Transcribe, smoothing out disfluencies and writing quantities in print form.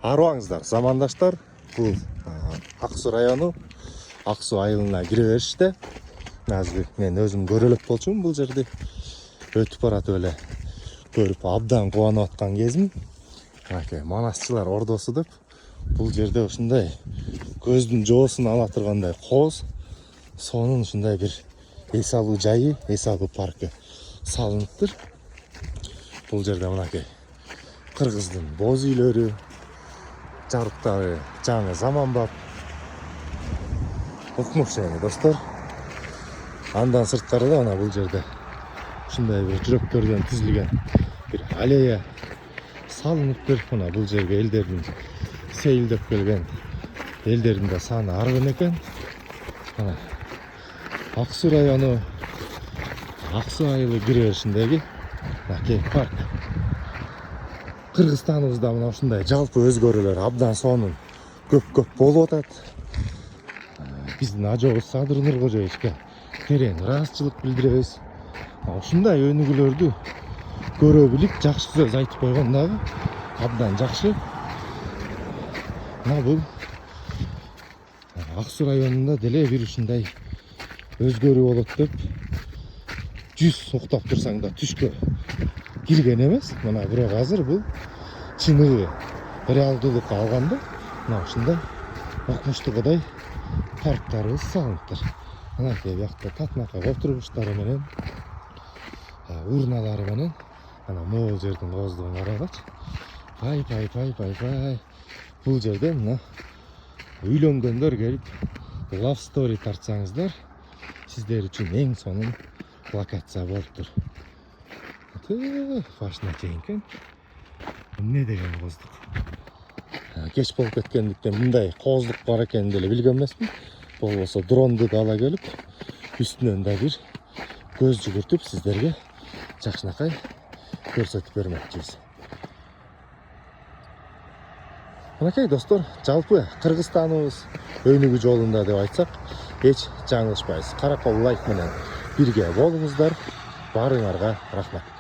Арыбаңыздар, замандаштар. Бул Аксу району, Аксу айылына кире бериште. Азыр мен өзүм көрө элек болчумун бул жерди. Өтүп баратып эле көрүп абдан кубанып аткан кезим. Манасчылар ордосу деп бул жерде ушундай көздүн жоосун ала тургандай кооз, сонун ушундай бир эс алуу жайы, эс алуу паркы салыныптыр. Бул жерде мынакей кыргыздын боз үйлөрү, жарыктары жаңы заманбап укмуш эми достор. Андан сырткары да мына бул жерде ушундай бир жүрөктөрдөн түзүлгөн бир аллея салыныптыр. Мына бул жерге элдердин сейилдеп келген элдердин да саны арган экен. Мына Аксу району, Аксу айылы кире беришиндеги мынакей парк. Кыргызстаныбызда мына ушундай жалпы өзгөрүүлөр абдан сонун көп болуп атат. Биздин ажообуз Садыр Нуркожоевичке терең ыраазычылык билдиребиз. Ушундай өнүгүүлөрдү көрө билип, жакшы сөз айтып койгон дагы абдан жакшы. Мына бул Аксу районунда деле бир ушундай өзгөрүү болот деп 100 уктап турсаң да түшкө кирген эмес. Мына бирок азыр бул чыныгы реалдуулукка алганда мына ушундай укмуштугудай парктарыбыз салыныптыр. Мынакей биякта татынакай отургучтары менен, урналары менен, ана могул жердин кооздугун карагылачы. Пай. Бул жерде мына үйлөнгөндөр келип love story тартсаңыздар, сиздер үчүн эң сонун локация болуптур. Башына чейинкен эмне деген кооздук. Кеч болуп кеткендиктен мындай кооздук бар экенин деле билген эмесмин. Болбосо дронду да ала келип, үстүнөн да бир көз жүгүртүп сиздерге жакшынакай көрсөтүп бермекчибиз. Мынакей достор, жалпы Кыргызстаныбыз өнүгүү жолунда деп айтсак, эч жаңылышпайбыз. Каракол лайк менен бирге болуңуздар. Баарыңарга рахмат.